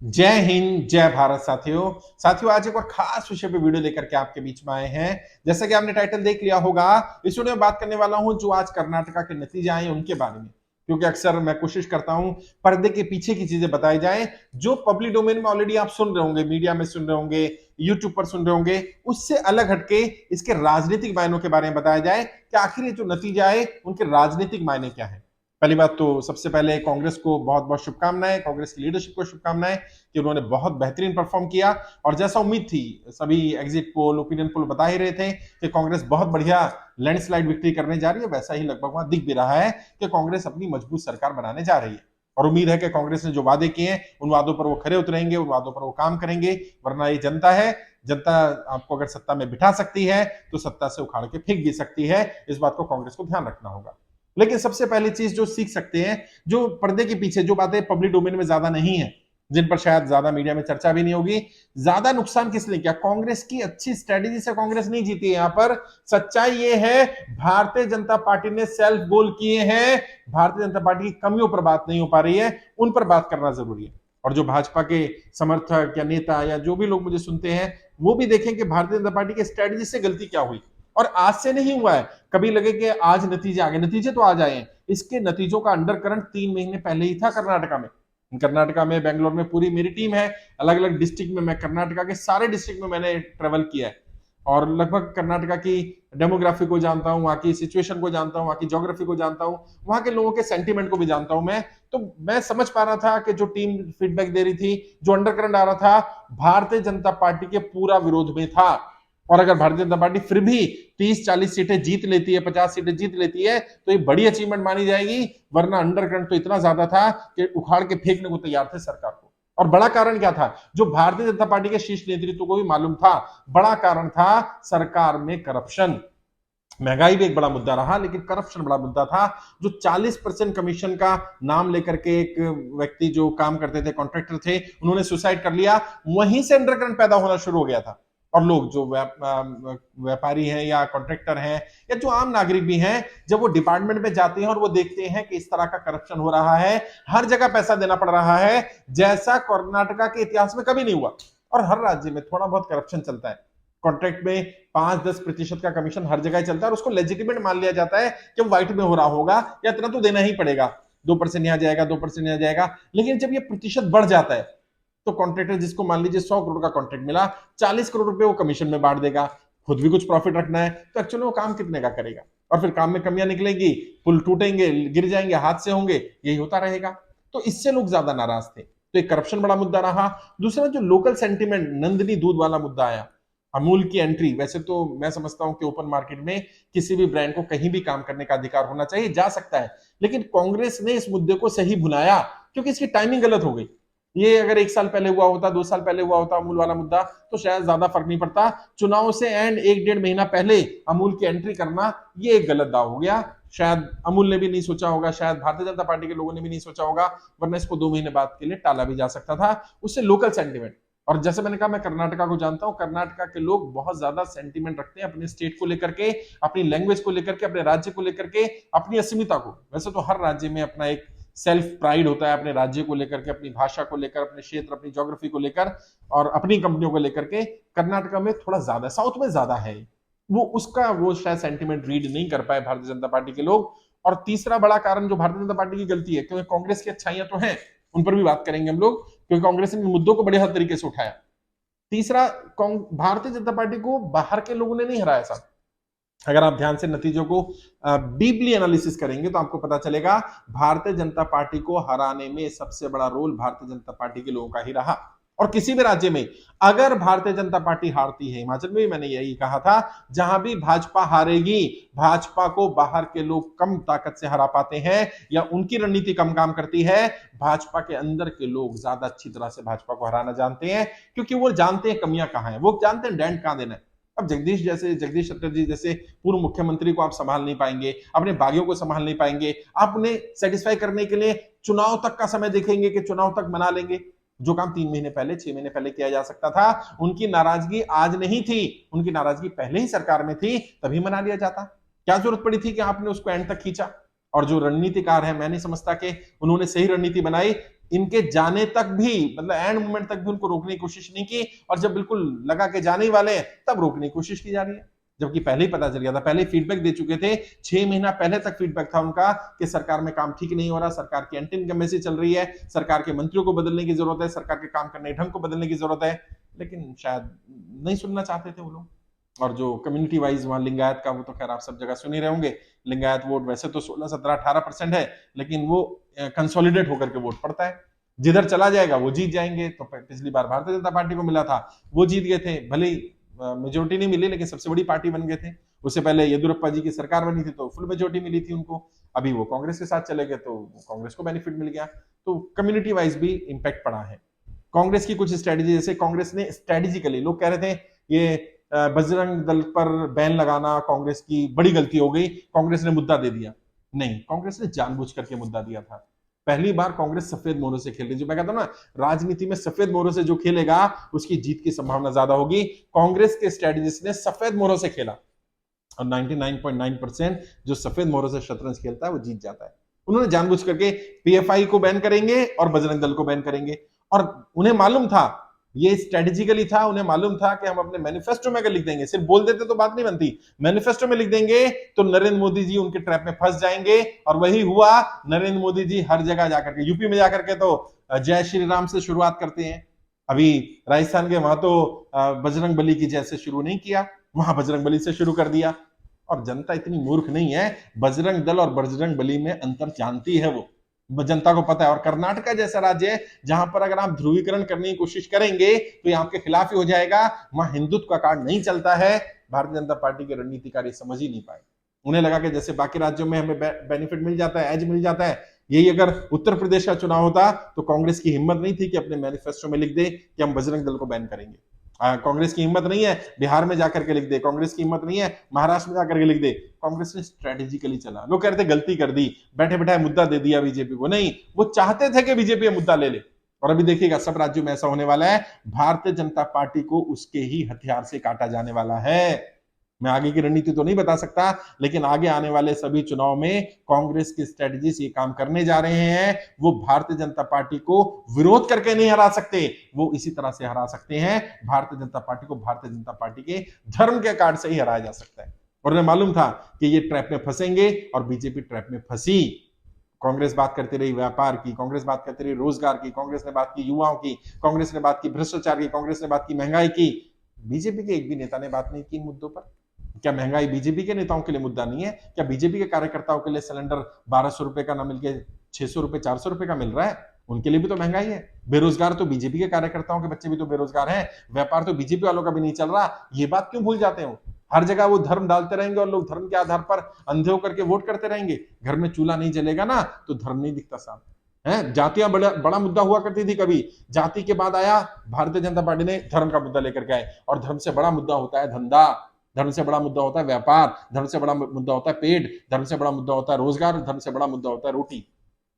जय हिंद, जय भारत। साथियों साथियों आज एक और खास विषय पे वीडियो लेकर के आपके बीच में आए हैं। जैसा कि आपने टाइटल देख लिया होगा, इस वीडियो में बात करने वाला हूं जो आज कर्नाटका के नतीजे आए उनके बारे में। क्योंकि अक्सर मैं कोशिश करता हूं पर्दे के पीछे की चीजें बताई जाए, जो पब्लिक डोमेन में ऑलरेडी आप सुन रहे होंगे, मीडिया में सुन रहे होंगे, यूट्यूब पर सुन रहे होंगे, उससे अलग हटके इसके राजनीतिक मायनों के बारे में बताया जाए कि आखिर ये जो नतीजे आए उनके राजनीतिक मायने क्या है। पहली बात तो सबसे पहले कांग्रेस को बहुत बहुत शुभकामनाएं, कांग्रेस की लीडरशिप को शुभकामनाएं कि उन्होंने बहुत बेहतरीन परफॉर्म किया। और जैसा उम्मीद थी, सभी एग्जिट पोल, ओपिनियन पोल बता ही रहे थे कि कांग्रेस बहुत बढ़िया लैंडस्लाइड विक्ट्री करने जा रही है। वैसा ही लगभग वहां दिख भी रहा है कि कांग्रेस अपनी मजबूत सरकार बनाने जा रही है। और उम्मीद है कि कांग्रेस ने जो वादे किए हैं उन वादों पर वो खरे उतरेंगे, उन वादों पर वो काम करेंगे। वरना ये जनता है, जनता आपको अगर सत्ता में बिठा सकती है तो सत्ता से उखाड़ के फेंक भी सकती है। इस बात को कांग्रेस को ध्यान रखना होगा। लेकिन सबसे पहली चीज जो सीख सकते हैं, जो पर्दे के पीछे जो बातें पब्लिक डोमेन में ज्यादा नहीं है, जिन पर शायद ज्यादा मीडिया में चर्चा भी नहीं होगी, ज्यादा नुकसान किसने किया? कांग्रेस की अच्छी स्ट्रेटेजी से कांग्रेस नहीं जीती है। यहां पर सच्चाई ये है, भारतीय जनता पार्टी ने सेल्फ गोल किए हैं। भारतीय जनता पार्टी की कमियों पर बात नहीं हो पा रही है, उन पर बात करना जरूरी है। और जो भाजपा के समर्थक या नेता या जो भी लोग मुझे सुनते हैं, वो भी देखें कि भारतीय जनता पार्टी की स्ट्रेटेजी से गलती क्या हुई। और आज से नहीं हुआ है, कभी लगे कि आज नतीजे आ गए, नतीजे तो आज आए हैं। इसके नतीजों का अंडरकरंट 3 महीने पहले ही था कर्नाटका में। कर्नाटका में, बेंगलोर में पूरी मेरी टीम है, अलग अलग डिस्ट्रिक्ट में, मैं कर्नाटका के सारे डिस्ट्रिक्ट में मैंने ट्रेवल किया है। और लगभग कर्नाटका की डेमोग्राफी को जानता हूं, वहां की सिचुएशन को जानता हूं, वहां की ज्योग्राफी को जानता हूं, वहां के लोगों के सेंटीमेंट को भी जानता हूं मैं। तो मैं समझ पा रहा था कि जो टीम फीडबैक दे रही थी, जो अंडरकरंट आ रहा था, भारतीय जनता पार्टी के पूरा विरोध में था। और अगर भारतीय जनता पार्टी फिर भी 30-40 सीटें जीत लेती है, 50 सीटें जीत लेती है, तो ये बड़ी अचीवमेंट मानी जाएगी। वरना अंडरकरंट तो इतना ज्यादा था कि उखाड़ के फेंकने को तैयार थे सरकार को। और बड़ा कारण क्या था, जो भारतीय जनता पार्टी के शीर्ष नेतृत्व को भी मालूम था, बड़ा कारण था सरकार में करप्शन। महंगाई भी एक बड़ा मुद्दा रहा, लेकिन करप्शन बड़ा मुद्दा था। जो 40% कमीशन का नाम लेकर के एक व्यक्ति जो काम करते थे, कॉन्ट्रैक्टर थे, उन्होंने सुसाइड कर लिया। वहीं से अंडरकरंट पैदा होना शुरू हो गया था। और लोग जो व्यापारी हैं या कॉन्ट्रैक्टर हैं या जो आम नागरिक भी हैं, जब वो डिपार्टमेंट में जाते हैं और वो देखते हैं कि इस तरह का करप्शन हो रहा है, हर जगह पैसा देना पड़ रहा है, जैसा कर्नाटका के इतिहास में कभी नहीं हुआ। और हर राज्य में थोड़ा बहुत करप्शन चलता है। कॉन्ट्रैक्ट में 5-10% का कमीशन हर जगह चलता है और उसको लेजिटिमेट मान लिया जाता है कि व्हाइट में हो रहा होगा या इतना तो देना ही पड़ेगा। 2% यहां जाएगा, 2% यहां जाएगा। लेकिन जब ये प्रतिशत बढ़ जाता है तो कॉन्ट्रैक्टर जिसको मान लीजिए 100 करोड़ का कॉन्ट्रैक्ट मिला, 40 करोड़ रुपए वो कमीशन में बांट देगा। खुद भी कुछ प्रॉफिट रखना है, तो एक्चुअली वो काम कितने का करेगा? और फिर काम में कमियां निकलेंगी, पुल टूटेंगे, गिर जाएंगे, हादसे होंगे, यही होता रहेगा। तो इससे लोग ज्यादा नाराज थे। तो एक करप्शन बड़ा मुद्दा रहा। दूसरा जो लोकल सेंटीमेंट, नंदनी दूध वाला मुद्दा आया। अमूल की एंट्री, वैसे तो मैं समझता हूं कि ओपन मार्केट में किसी भी ब्रांड को कहीं भी काम करने का अधिकार होना चाहिए, जा सकता है। लेकिन कांग्रेस ने इस मुद्दे को सही भुनाया, क्योंकि इसकी टाइमिंग गलत हो गई। ये अगर 1 साल पहले हुआ होता, 2 साल पहले हुआ होता अमूल वाला मुद्दा, तो शायद ज्यादा फर्क नहीं पड़ता। चुनाव से एंड 1-1.5 महीना पहले अमूल की एंट्री करना, ये एक गलत दाव हो गया। शायद अमूल ने भी नहीं सोचा होगा, शायद भारतीय जनता पार्टी के लोगों ने भी नहीं सोचा होगा। वरना इसको 2 महीने बाद के लिए टाला भी जा सकता था। उससे लोकल सेंटीमेंट, और जैसे मैंने कहा, मैं कर्नाटका को जानता हूं। कर्नाटका के लोग बहुत ज्यादा सेंटीमेंट रखते हैं अपने स्टेट को लेकर के, अपनी लैंग्वेज को लेकर के, अपने राज्य को लेकर के, अपनी अस्मिता को। वैसे तो हर राज्य में अपना एक सेल्फ प्राइड होता है, अपने राज्य को लेकर के, अपनी भाषा को लेकर, अपने क्षेत्र, अपनी ज्योग्राफी को लेकर और अपनी कंपनियों को लेकर के। कर्नाटका में थोड़ा ज्यादा, साउथ में ज्यादा है वो, उसका वो शायद सेंटीमेंट रीड नहीं कर पाए भारतीय जनता पार्टी के लोग। और तीसरा बड़ा कारण जो भारतीय जनता पार्टी की गलती है, क्योंकि कांग्रेस की अच्छाइयां तो हैं, उन पर भी बात करेंगे हम लोग, क्योंकि कांग्रेस ने मुद्दों को बड़े हद तरीके से उठाया। तीसरा, भारतीय जनता पार्टी को बाहर के लोगों ने नहीं हराया साहब। अगर आप ध्यान से नतीजों को डीपली एनालिसिस करेंगे तो आपको पता चलेगा, भारतीय जनता पार्टी को हराने में सबसे बड़ा रोल भारतीय जनता पार्टी के लोगों का ही रहा। और किसी भी राज्य में अगर भारतीय जनता पार्टी हारती है, हिमाचल में भी मैंने यही कहा था, जहां भी भाजपा हारेगी, भाजपा को बाहर के लोग कम ताकत से हरा पाते हैं या उनकी रणनीति कम काम करती है। भाजपा के अंदर के लोग ज्यादा अच्छी तरह से भाजपा को हराना जानते हैं, क्योंकि वो जानते हैं कमियां कहां हैं, वो जानते हैं डेंट कहां देना है। अब जगदीश शेट्टर जी जैसे पूर्व मुख्यमंत्री को आप संभाल नहीं पाएंगे, अपने बागियों को संभाल नहीं पाएंगे। आप उन्हें सेटिस्फाई करने के लिए चुनाव तक का समय देखेंगे कि चुनाव तक मना लेंगे। जो काम 3 महीने पहले, 6 महीने पहले किया जा सकता था, उनकी नाराजगी आज नहीं थी, उनकी नाराजगी पहले ही सरकार में थी, तभी मना लिया जाता। क्या जरूरत पड़ी थी कि आपने उसको एंड तक खींचा? और जो रणनीतिकार है, मैं नहीं समझता कि उन्होंने सही रणनीति बनाई। इनके जाने तक भी, मतलब एंड मोमेंट तक भी उनको रोकने की कोशिश नहीं की, और जब बिल्कुल लगा के जाने ही वाले हैं तब रोकने की कोशिश की जा रही है, जबकि पहले ही पता चल गया था, पहले फीडबैक दे चुके थे। 6 महीना पहले तक फीडबैक था उनका कि सरकार में काम ठीक नहीं हो रहा, सरकार की एंटी इनकम्बेंसी चल रही है, सरकार के मंत्रियों को बदलने की जरूरत है, सरकार के काम करने ढंग को बदलने की जरूरत है, लेकिन शायद नहीं सुनना चाहते थे वो लोग। और जो कम्युनिटी वाइज वहां लिंगायत का, वो तो खैर आप सब जगह सुन ही रहे होंगे, लिंगायत वोट वैसे तो 16, 17, 18% है, लेकिन वो कंसोलिडेट होकर के वोट पड़ता है, जिधर चला जाएगा वो जीत जाएंगे। तो पिछली बार भारतीय जनता पार्टी को मिला था, वो जीत गए थे, भले ही मेजोरिटी नहीं मिली, लेकिन सबसे बड़ी पार्टी बन गए थे। उससे पहले येदुरप्पा जी की सरकार बनी थी तो फुल मेजोरिटी मिली थी उनको, अभी वो कांग्रेस के साथ चले गए तो कांग्रेस को बेनिफिट मिल गया। तो कम्युनिटी वाइज भी इंपैक्ट पड़ा है। कांग्रेस की कुछ स्ट्रेटेजी, जैसे कांग्रेस ने स्ट्रेटेजिकली, लोग कह रहे थे ये बजरंग दल पर बैन लगाना कांग्रेस की बड़ी गलती हो गई, कांग्रेस ने मुद्दा दे दिया। नहीं, कांग्रेस ने जानबूझ करके मुद्दा दिया था। पहली बार कांग्रेस सफेद मोहरों से खेल रही, जो मैं कहता हूं ना, राजनीति में सफेद मोहरों से जो खेलेगा उसकी जीत की संभावना ज्यादा होगी। कांग्रेस के स्ट्रेटेजिस्ट ने सफेद मोहरों से खेला, और 99.9% जो सफेद मोहरों से शतरंज खेलता है वो जीत जाता है। उन्होंने जानबूझ करके पीएफआई को बैन करेंगे और बजरंग दल को बैन करेंगे, और उन्हें मालूम था, ये स्ट्रेटेजिकली था, उन्हें मालूम था कि हम अपने मैनिफेस्टो में अगर लिख देंगे, सिर्फ बोल देते तो बात नहीं बनती, मैनिफेस्टो में लिख देंगे तो नरेंद्र मोदी जी उनके ट्रैप में फंस जाएंगे। और वही हुआ, नरेंद्र मोदी जी हर जगह जाकर के, यूपी में जाकर के तो जय श्री राम से शुरुआत करते हैं, अभी राजस्थान के वहां तो बजरंग बली की जय से शुरू नहीं किया, वहां बजरंग बली से शुरू कर दिया। और जनता इतनी मूर्ख नहीं है, बजरंग दल और बजरंग बली में अंतर जानती है वो, जनता को पता है। और कर्नाटक जैसा राज्य है जहां पर अगर आप ध्रुवीकरण करने की कोशिश करेंगे तो ये आपके खिलाफ ही हो जाएगा, वहां हिंदुत्व का कार्ड नहीं चलता है। भारतीय जनता पार्टी के रणनीतिकारी समझ ही नहीं पाए, उन्हें लगा कि जैसे बाकी राज्यों में हमें बेनिफिट मिल जाता है, एज मिल जाता है, यही अगर उत्तर प्रदेश का चुनाव होता तो कांग्रेस की हिम्मत नहीं थी कि अपने मैनिफेस्टो में लिख दे कि हम बजरंग दल को बैन करेंगे। कांग्रेस की हिम्मत नहीं है बिहार में जाकर के लिख दे, कांग्रेस की हिम्मत नहीं है महाराष्ट्र में जाकर के लिख दे। कांग्रेस ने स्ट्रेटेजिकली चला, लोग कह रहे थे गलती कर दी, बैठे बैठे मुद्दा दे दिया बीजेपी को, नहीं, वो चाहते थे कि बीजेपी मुद्दा ले ले। और अभी देखिएगा सब राज्यों में ऐसा होने वाला है, भारतीय जनता पार्टी को उसके ही हथियार से काटा जाने वाला है। मैं आगे की रणनीति तो नहीं बता सकता, लेकिन आगे आने वाले सभी चुनाव में कांग्रेस की स्ट्रेटजी ये काम करने जा रहे हैं। वो भारतीय जनता पार्टी को विरोध करके नहीं हरा सकते, वो इसी तरह से हरा सकते हैं। भारतीय जनता पार्टी को भारतीय जनता पार्टी के धर्म के कार्ड से ही हराया जा सकता है। और उन्हें मालूम था कि ये ट्रैप में फंसेंगे, और बीजेपी ट्रैप में फंसी। कांग्रेस बात करती रही व्यापार की, कांग्रेस बात करती रही रोजगार की, कांग्रेस ने बात की युवाओं की, कांग्रेस ने बात की भ्रष्टाचार की, कांग्रेस ने बात की महंगाई की। बीजेपी के एक भी नेता ने बात नहीं की इन मुद्दों पर। क्या महंगाई बीजेपी के नेताओं के लिए मुद्दा नहीं है? क्या बीजेपी के कार्यकर्ताओं के लिए सिलेंडर 1200 रुपए का ना मिलके 600 रुपए 400 रुपए का मिल रहा है? उनके लिए भी तो महंगाई है। बेरोजगार तो बीजेपी के कार्यकर्ताओं के बच्चे भी तो बेरोजगार हैं, व्यापार तो बीजेपी वालों का भी नहीं चल रहा। ये बात क्यों भूल जाते हो? हर जगह वो धर्म डालते रहेंगे और लोग धर्म के आधार पर अंधे होकर के वोट करते रहेंगे। घर में चूल्हा नहीं जलेगा ना तो धर्म नहीं दिखता साहब। है, जातियां बड़ा मुद्दा हुआ करती थी, कभी जाति के बाद आया भारतीय जनता पार्टी ने धर्म का मुद्दा लेकर के आए। और धर्म से बड़ा मुद्दा होता है धंधा, धर्म से बड़ा मुद्दा होता है व्यापार, धर्म से बड़ा मुद्दा होता है पेट, धर्म से बड़ा मुद्दा होता है रोजगार, धर्म से बड़ा मुद्दा होता है रोटी।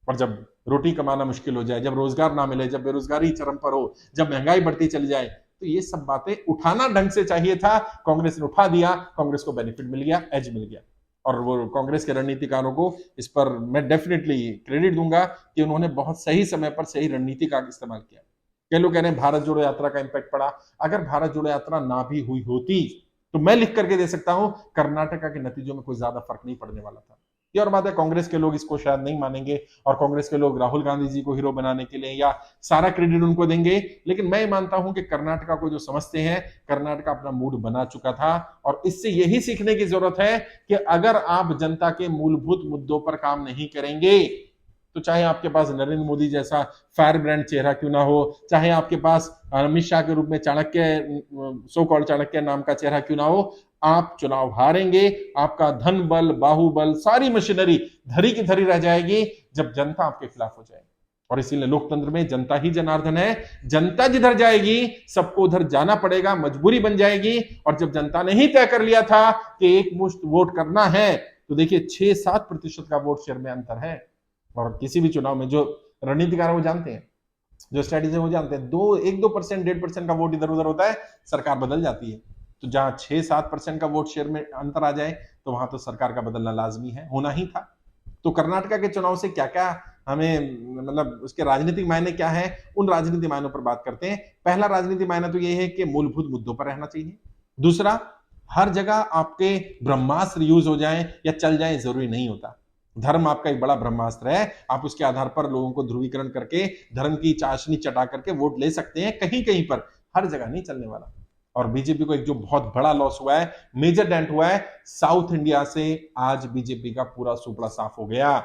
और जब रोटी कमाना मुश्किल हो जाए, जब रोजगार ना मिले, जब बेरोजगारी चरम पर हो, जब महंगाई बढ़ती चली जाए, तो ये सब बातें उठाना ढंग से चाहिए था। कांग्रेस ने उठा दिया, कांग्रेस को बेनिफिट मिल गया, एज मिल गया। और वो कांग्रेस के रणनीतिकारों को इस पर मैं डेफिनेटली क्रेडिट दूंगा कि उन्होंने बहुत सही समय पर सही रणनीति का इस्तेमाल किया। कई लोग कह रहे हैं भारत जोड़ो यात्रा का इंपैक्ट पड़ा। अगर भारत जोड़ो यात्रा ना भी हुई होती तो मैं लिख करके दे सकता हूं कर्नाटका के नतीजों में कोई ज्यादा फर्क नहीं पड़ने वाला था। ये और बात है, कांग्रेस के लोग इसको शायद नहीं मानेंगे और कांग्रेस के लोग राहुल गांधी जी को हीरो बनाने के लिए या सारा क्रेडिट उनको देंगे। लेकिन मैं मानता हूं कि कर्नाटका को जो समझते हैं, कर्नाटका अपना मूड बना चुका था और इससे यही सीखने की जरूरत है कि अगर आप जनता के मूलभूत मुद्दों पर काम नहीं करेंगे तो चाहे आपके पास नरेंद्र मोदी जैसा फायर ब्रांड चेहरा क्यों ना हो, चाहे आपके पास अमित शाह के रूप में चाणक्य, सो कॉल्ड चाणक्य नाम का चेहरा क्यों ना हो, आप चुनाव हारेंगे। आपका धन बल, बाहुबल, सारी मशीनरी धरी की धरी रह जाएगी जब जनता आपके खिलाफ हो जाएगी। और इसीलिए लोकतंत्र में जनता ही जनार्दन है। जनता जिधर जाएगी सबको उधर जाना पड़ेगा, मजबूरी बन जाएगी। और जब जनता ने ही तय कर लिया था कि एक मुश्त वोट करना है, तो देखिए 6-7% का वोट शेयर में अंतर है। और किसी भी चुनाव में जो रणनीतिकार वो जानते हैं, जो स्ट्रेटेजी वो जानते हैं, 1-2%, 1.5% का वोट इधर उधर होता है, सरकार बदल जाती है। तो जहां 6-7% का वोट शेयर में अंतर आ जाए तो वहां तो सरकार का बदलना लाजमी है, होना ही था। तो कर्नाटका के चुनाव से क्या क्या हमें मतलब उसके राजनीतिक मायने क्या है, उन राजनीतिक मायनों पर बात करते हैं। पहला राजनीतिक मायना तो ये है कि मूलभूत मुद्दों पर रहना चाहिए। दूसरा, हर जगह आपके ब्रह्मास्त्र यूज हो जाएं या चल जाएं जरूरी नहीं होता। धर्म आपका एक बड़ा ब्रह्मास्त्र है, आप उसके आधार पर लोगों को ध्रुवीकरण करके धर्म की चाशनी चटा करके वोट ले सकते हैं, कहीं कहीं पर, हर जगह नहीं चलने वाला। और बीजेपी को एक जो बहुत बड़ा लॉस हुआ है, मेजर डेंट हुआ है, साउथ इंडिया से आज बीजेपी का पूरा सुपड़ा साफ हो गया।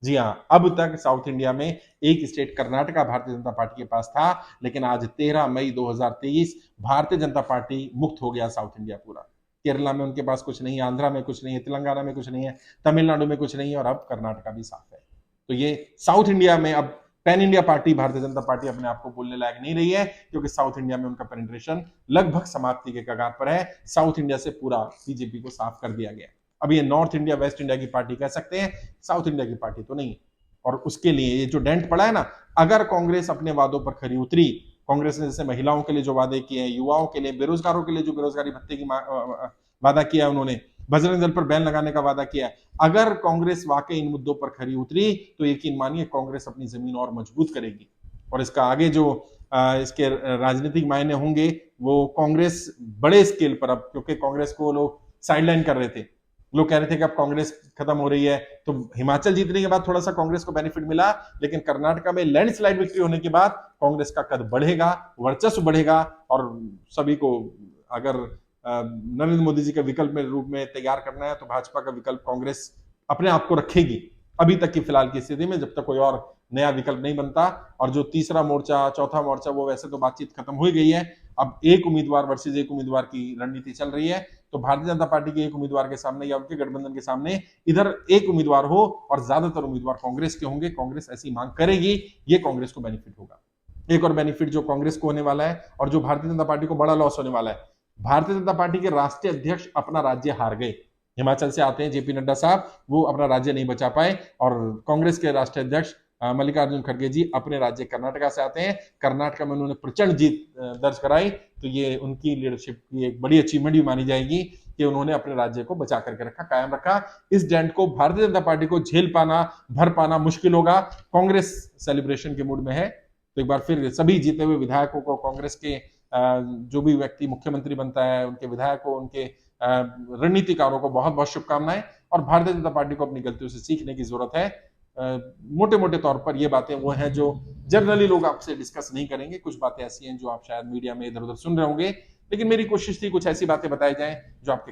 जी हां, अब तक साउथ इंडिया में एक स्टेट कर्नाटका भारतीय जनता पार्टी के पास था, लेकिन आज 13 मई 2023 भारतीय जनता पार्टी मुक्त हो गया साउथ इंडिया पूरा। केरला में उनके पास कुछ नहीं है, आंध्रा में कुछ नहीं है, तेलंगाना में कुछ नहीं है, तमिलनाडु में कुछ नहीं है, और अब कर्नाटका भी साफ है। तो ये साउथ इंडिया में अब pan India party Bharatiya Janata party अपने आप को बोलने लायक नहीं रही है, क्योंकि साउथ इंडिया में उनका पेनिट्रेशन लगभग समाप्ति के कगार पर है। साउथ इंडिया से पूरा बीजेपी को साफ कर दिया गया। अब ये नॉर्थ इंडिया वेस्ट इंडिया की पार्टी कह सकते हैं, साउथ इंडिया की पार्टी तो नहीं। और उसके लिए ये जो डेंट पड़ा है ना, अगर कांग्रेस अपने वादों पर खरी उतरी, कांग्रेस ने जैसे महिलाओं के लिए जो वादे किए हैं, युवाओं के लिए, बेरोजगारों के लिए जो बेरोजगारी भत्ते की वादा किया है उन्होंने, बजरंग दल पर बैन लगाने का वादा किया है, अगर कांग्रेस वाकई इन मुद्दों पर खरी उतरी तो यकीन मानिए कांग्रेस अपनी जमीन और मजबूत करेगी। और इसका आगे जो इसके राजनीतिक मायने होंगे, वो कांग्रेस बड़े स्केल पर, अब क्योंकि कांग्रेस को लोग साइडलाइन कर रहे थे, लोग कह रहे थे कि अब कांग्रेस खत्म हो रही है, तो हिमाचल जीतने के बाद थोड़ा सा कांग्रेस को बेनिफिट मिला, लेकिन कर्नाटका में लैंडस्लाइड विक्ट्री होने के बाद कांग्रेस का कद बढ़ेगा, वर्चस्व बढ़ेगा, और सभी को अगर नरेंद्र मोदी जी के विकल्प में रूप में तैयार करना है तो भाजपा का विकल्प कांग्रेस अपने आप को रखेगी, अभी तक की फिलहाल की स्थिति में, जब तक कोई और नया विकल्प नहीं बनता। और जो तीसरा मोर्चा, चौथा मोर्चा, वो वैसे तो बातचीत खत्म हो गई है, अब एक उम्मीदवार वर्सेज एक उम्मीदवार की रणनीति चल रही है। तो भारतीय जनता पार्टी के एक उम्मीदवार के सामने या उनके गठबंधन के सामने इधर एक उम्मीदवार हो और ज्यादातर उम्मीदवार कांग्रेस के होंगे, कांग्रेस ऐसी मांग करेगी, ये कांग्रेस को बेनिफिट होगा। एक और बेनिफिट जो कांग्रेस को होने वाला है और जो भारतीय जनता पार्टी को बड़ा लॉस होने वाला है, भारतीय जनता पार्टी के राष्ट्रीय अध्यक्ष अपना राज्य हार गए। हिमाचल से आते हैं जेपी नड्डा साहब, वो अपना राज्य नहीं बचा पाए, और कांग्रेस के राष्ट्रीय अध्यक्ष मल्लिकार्जुन खड़गे जी अपने राज्य कर्नाटका से आते हैं, कर्नाटका में उन्होंने प्रचंड जीत दर्ज कराई। तो ये उनकी लीडरशिप की एक बड़ी अचीवमेंट भी मानी जाएगी कि उन्होंने अपने राज्य को बचा करके रखा, कायम रखा। इस डेंट को भारतीय जनता पार्टी को झेल पाना, भर पाना मुश्किल होगा। कांग्रेस सेलिब्रेशन के मूड में है, तो एक बार फिर सभी जीते हुए विधायकों को, कांग्रेस के जो भी व्यक्ति मुख्यमंत्री बनता है, उनके विधायकों, उनके रणनीतिकारों को बहुत बहुत शुभकामनाएं। और भारतीय जनता पार्टी को अपनी गलतियों से सीखने की जरूरत है। मोटे मोटे तौर पर ये बातें वो हैं जो जनरली लोग आपसे डिस्कस नहीं करेंगे, कुछ बातें ऐसी हैं जो आप शायद मीडिया में इधर उधर सुन रहे होंगे, लेकिन मेरी कोशिश थी कुछ ऐसी बातें बताई जाएं जो आपके